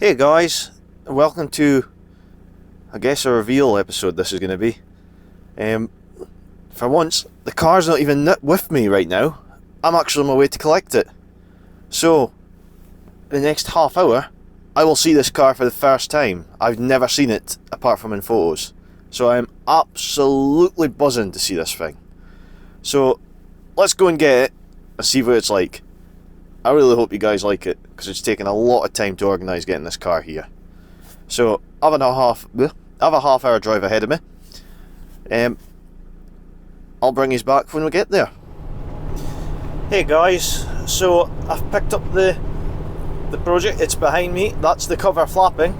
Hey guys, welcome to, I guess, a reveal episode this is going to be. For once, the car's not even with me right now. I'm actually on my way to collect it. So, the next half hour, I will see this car for the first time. I've never seen it apart from in photos. So I'm absolutely buzzing to see this thing. So, let's go and get it and see what it's like. I really hope you guys like it, because it's taken a lot of time to organise getting this car here. So, I have a half hour drive ahead of me. I'll bring you back when we get there. Hey guys, so I've picked up the project. It's behind me. That's the cover flapping.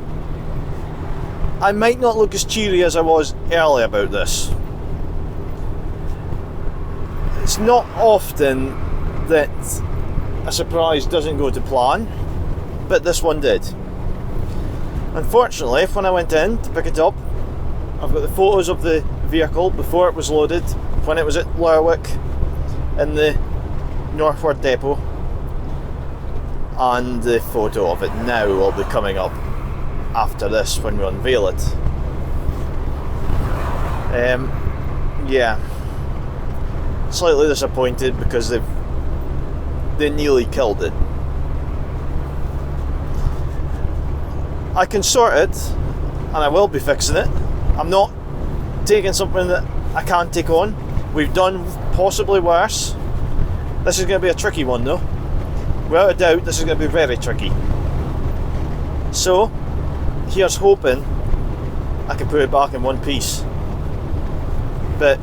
I might not look as cheery as I was earlier about this. It's not often that a surprise doesn't go to plan, but this one did. Unfortunately, when I went in to pick it up, I've got the photos of the vehicle before it was loaded, when it was at Lerwick in the Northward depot, and the photo of it now will be coming up after this when we unveil it. Yeah, slightly disappointed because they nearly killed it. I can sort it, and I will be fixing it. I'm not taking something that I can't take on. We've done possibly worse. This is going to be a tricky one though. Without a doubt, this is going to be very tricky. So, here's hoping I can put it back in one piece. But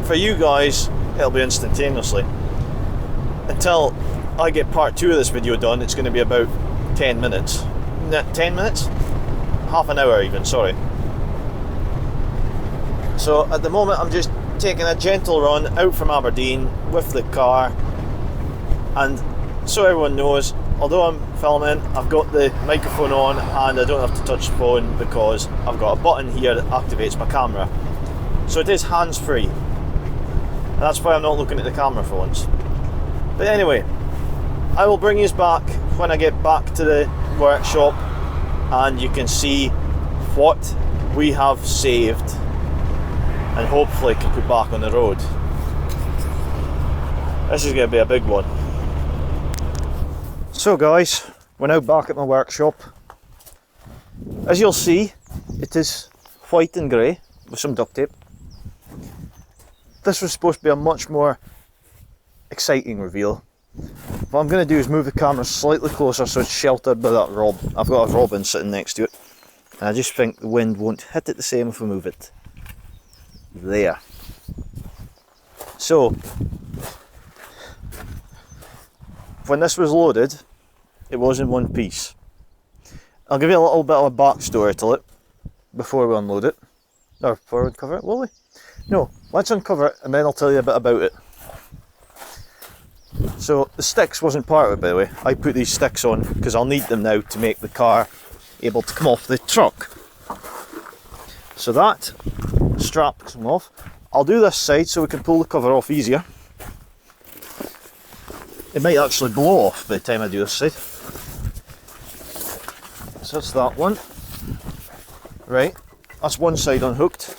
for you guys, it'll be instantaneously. Until I get part 2 of this video done, it's going to be about 10 minutes. 10 minutes? Half an hour even, sorry. So at the moment I'm just taking a gentle run out from Aberdeen with the car, and so everyone knows, although I'm filming, I've got the microphone on and I don't have to touch the phone because I've got a button here that activates my camera. So it is hands-free, and that's why I'm not looking at the camera for once. But anyway, I will bring you back when I get back to the workshop and you can see what we have saved and hopefully can put back on the road. This is going to be a big one. So guys, we're now back at my workshop. As you'll see, it is white and grey with some duct tape. This was supposed to be a much more exciting reveal. What I'm going to do is move the camera slightly closer so it's sheltered by that rob. I've got a robin sitting next to it, and I just think the wind won't hit it the same if we move it. There. So, when this was loaded, it was in one piece. I'll give you a little bit of a backstory to it before we unload it. Or before we uncover it, will we? No, let's uncover it and then I'll tell you a bit about it. So the sticks wasn't part of it, by the way. I put these sticks on because I'll need them now to make the car able to come off the truck. So that strap comes off. I'll do this side so we can pull the cover off easier. It might actually blow off by the time I do this side. So that's that one. Right, that's one side unhooked.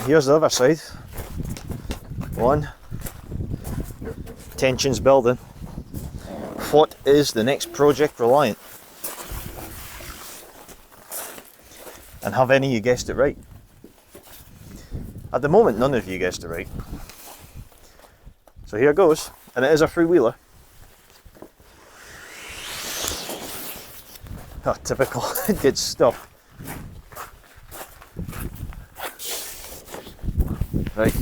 Here's the other side. One. Tension's building. What is the next project Reliant? And have any of you guessed it right? At the moment, none of you guessed it right. So here goes, and it is a three-wheeler. Oh, typical, good stuff. Right.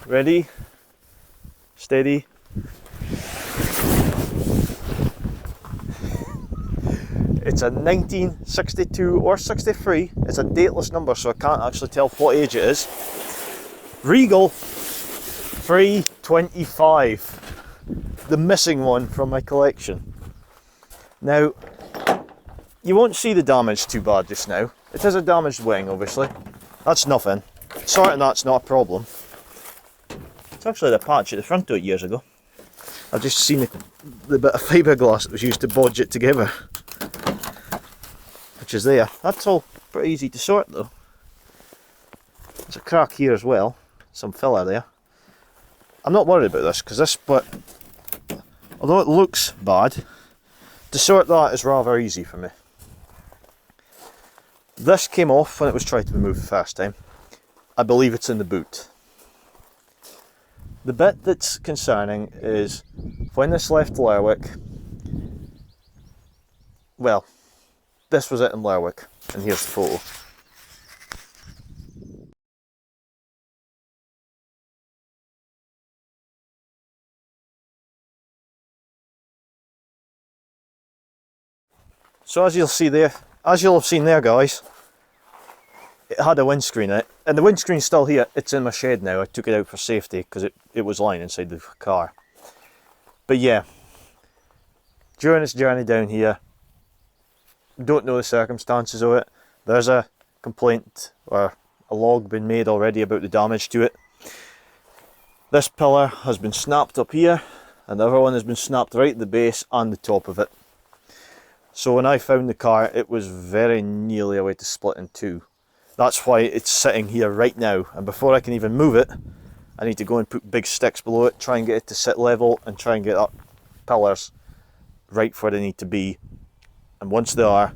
Ready, steady. It's a 1962 or 63. It's a dateless number, so I can't actually tell what age it is. Regal 325, the missing one from my collection. Now, you won't see the damage too bad just now. It is a damaged wing, obviously. That's nothing. Sorting that's not a problem. It's actually had a patch at the front of it years ago. I've just seen the bit of fiberglass that was used to bodge it together, which is there. That's all pretty easy to sort though. There's a crack here as well, some filler there. I'm not worried about this because this bit, although it looks bad, to sort that is rather easy for me. This came off when it was tried to be moved the first time. I believe it's in the boot. The bit that's concerning is when this left Lerwick, well, this was it in Lerwick, and here's the photo. So as you'll see there, as you'll have seen there guys, it had a windscreen in it, and the windscreen's still here. It's in my shed now. I took it out for safety because it was lying inside the car. But yeah, during this journey down here, don't know the circumstances of it. There's a complaint or a log been made already about the damage to it. This pillar has been snapped up here, and the other one has been snapped right at the base and the top of it. So when I found the car, it was very nearly a way to split in two. That's why it's sitting here right now, and before I can even move it, I need to go and put big sticks below it, try and get it to sit level, and try and get up pillars right where they need to be. And once they are,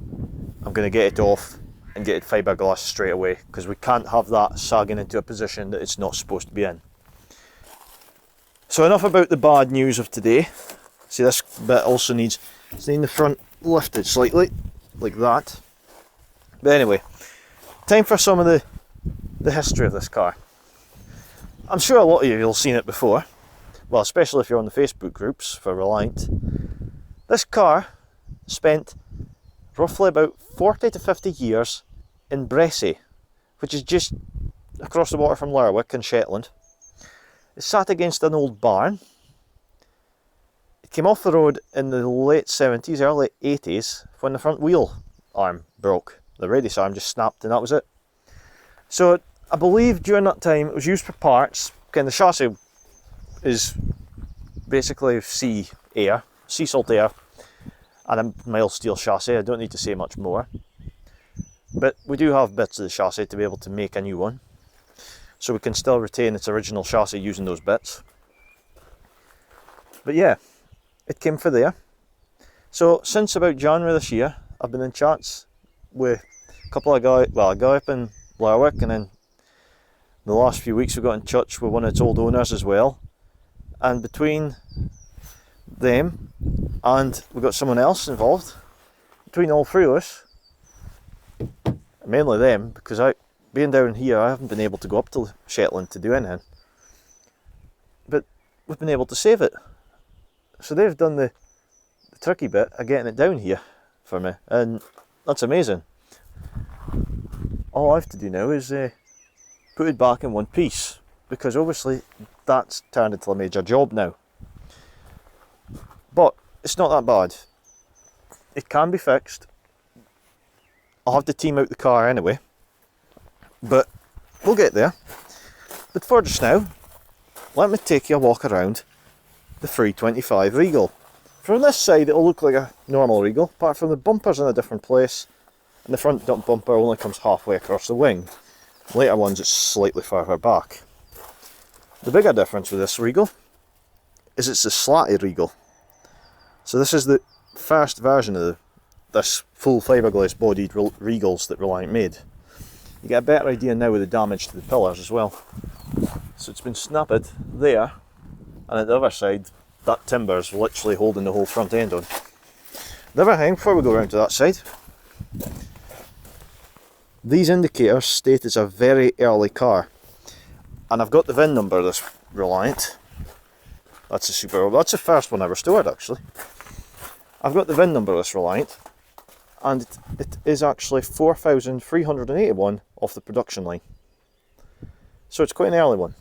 I'm going to get it off and get it fiberglass straight away, because we can't have that sagging into a position that it's not supposed to be in. So enough about the bad news of today. See, this bit also needs the front lifted slightly, like that. But anyway, time for some of the history of this car. I'm sure a lot of you will have seen it before, well, especially if you're on the Facebook groups for Reliant. This car spent roughly about 40 to 50 years in Bressie, which is just across the water from Lerwick in Shetland. It sat against an old barn. It came off the road in the late 70s, early 80s, when the front wheel arm broke. The radius arm just snapped and that was it. So I believe during that time it was used for parts. Okay, the chassis is basically sea salt air, and a mild steel chassis. I don't need to say much more. But we do have bits of the chassis to be able to make a new one. So we can still retain its original chassis using those bits. But yeah, it came for there. So since about January this year, I've been in chats with a couple of guys, well, a guy up in Lerwick, and then the last few weeks we got in touch with one of its old owners as well. And between them and we got someone else involved, between all three of us, mainly them, because being down here I haven't been able to go up to Shetland to do anything, but we've been able to save it. So they've done the tricky bit of getting it down here for me, and that's amazing. All I have to do now is put it back in one piece, because obviously that's turned into a major job now. But it's not that bad. It can be fixed. I'll have to team out the car anyway, but we'll get there. But for just now, let me take you a walk around the 325 Regal. From this side it'll look like a normal Regal, apart from the bumper's in a different place, and the front dump bumper only comes halfway across the wing. Later ones it's slightly further back. The bigger difference with this Regal is it's a slatty Regal. So this is the first version of this full fiberglass bodied Regals that Reliant made. You get a better idea now with the damage to the pillars as well. So it's been snapped there, and at the other side that timber's literally holding the whole front end on. The other thing, before we go around to that side, these indicators state it's a very early car, and I've got the VIN number of this Reliant. That's a super old, that's the first one I restored actually. I've got the VIN number of this Reliant, and it is actually 4381 off the production line. So it's quite an early one.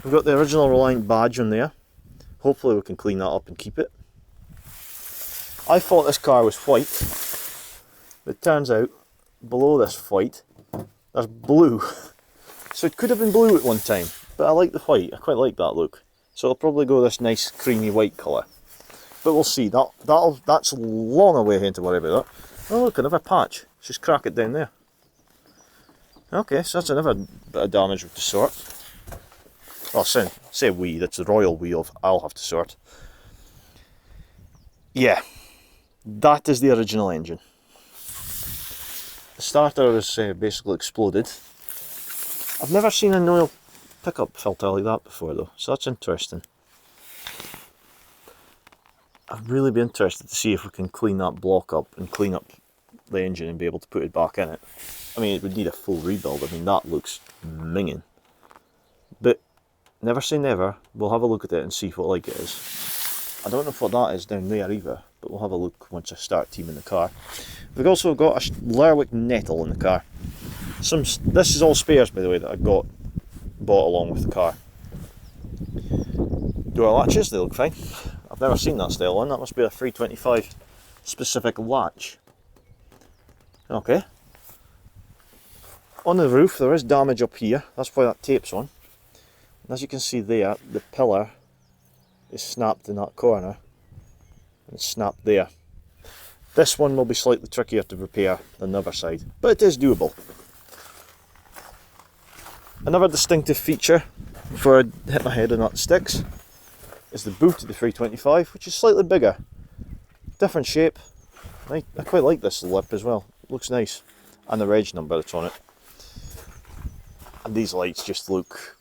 We've got the original Reliant badge on there. Hopefully we can clean that up and keep it. I thought this car was white, but it turns out below this white there's blue. So it could have been blue at one time. but I like the white. I quite like that look. So I'll probably go this nice creamy white colour. But we'll see. That's long away ahead to worry about that. Oh look, another patch. Let's just crack it down there. Okay, so that's another bit of damage with the sort. Well, say we, that's the royal we I'll have to sort. Yeah, that is the original engine. The starter is basically exploded. I've never seen an oil pickup filter like that before though, so that's interesting. I'd really be interested to see if we can clean that block up and clean up the engine and be able to put it back in it. I mean, it would need a full rebuild. I mean, that looks minging. But never say never. We'll have a look at it and see what like it is. I don't know what that is down there either, but we'll have a look once I start teaming the car. We've also got a Lerwick nettle in the car. This is all spares, by the way, that I bought along with the car. Door latches, they look fine. I've never seen that style one. That must be a 325 specific latch. Okay. On the roof there is damage up here. That's why that tape's on. And as you can see there, the pillar is snapped in that corner. And it's snapped there. This one will be slightly trickier to repair than the other side, but it is doable. Another distinctive feature before I hit my head on that sticks is the boot of the 325, which is slightly bigger. Different shape. I quite like this lip as well. It looks nice. And the reg number that's on it. And these lights just look,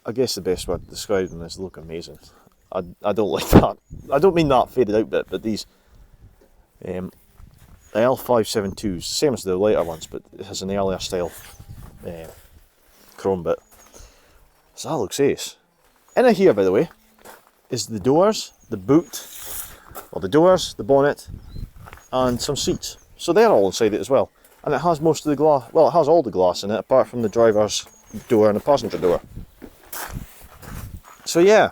I guess the best word to describe them is look amazing. I don't like that. I don't mean that faded out bit, but these the L572s, same as the later ones, but it has an earlier style chrome bit. So that looks ace. In here, by the way, is the doors, the boot, well, the doors, the bonnet, and some seats. So they're all inside it as well. And it has most of the glass, well, it has all the glass in it, apart from the driver's door and the passenger door. So yeah,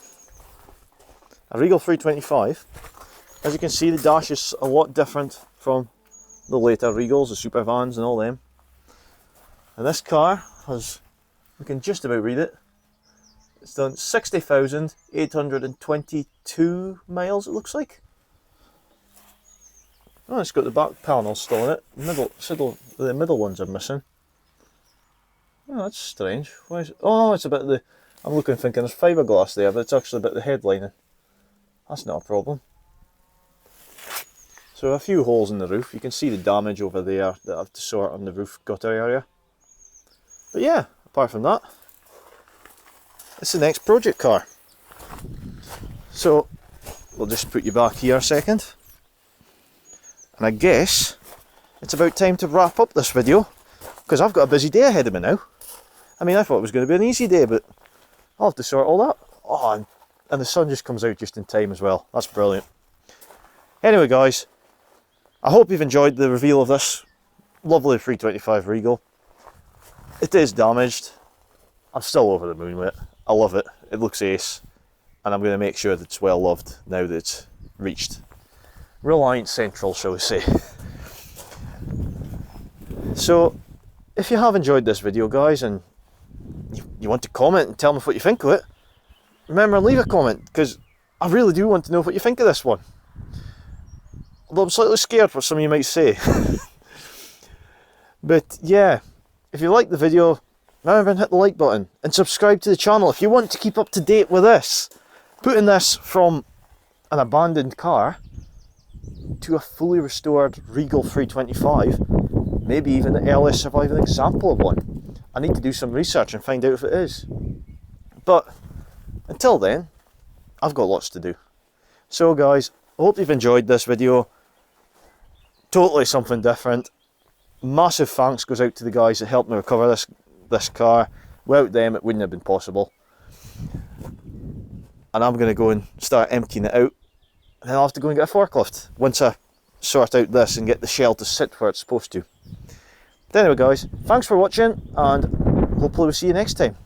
a Regal 325. As you can see, the dash is a lot different from the later Regals, the super vans and all them. And this car has, we can just about read it, it's done 60,822 miles, it looks like. Oh, it's got the back panel still in it. The middle ones are missing. Oh, that's strange. Why is it? Oh, it's a bit of the, I'm looking thinking there's fiberglass there, but it's actually a bit of the headlining. That's not a problem. So a few holes in the roof. You can see the damage over there that I have to sort on the roof gutter area. But yeah, apart from that, it's the next project car. So we'll just put you back here a second. And I guess it's about time to wrap up this video, because I've got a busy day ahead of me now. I mean, I thought it was going to be an easy day, but I'll have to sort all that. Oh, and the sun just comes out just in time as well. That's brilliant. Anyway guys, I hope you've enjoyed the reveal of this lovely 325 Regal. It is damaged. I'm still over the moon with it. I love it. It looks ace. And I'm going to make sure that it's well loved now that it's reached Reliant Central, shall we say. So, if you have enjoyed this video guys, and you want to comment and tell me what you think of it, remember, leave a comment, because I really do want to know what you think of this one. Although I'm slightly scared what some of you might say. But yeah, if you like the video, remember and hit the like button and subscribe to the channel if you want to keep up to date with this. Putting this from an abandoned car to a fully restored Regal 325, maybe even the earliest surviving example of one. I need to do some research and find out if it is. But until then, I've got lots to do. So guys, I hope you've enjoyed this video. Totally something different. Massive thanks goes out to the guys that helped me recover this car. Without them it wouldn't have been possible. And I'm going to go and start emptying it out. And then I'll have to go and get a forklift once I sort out this and get the shell to sit where it's supposed to. But anyway guys, thanks for watching, and hopefully we'll see you next time.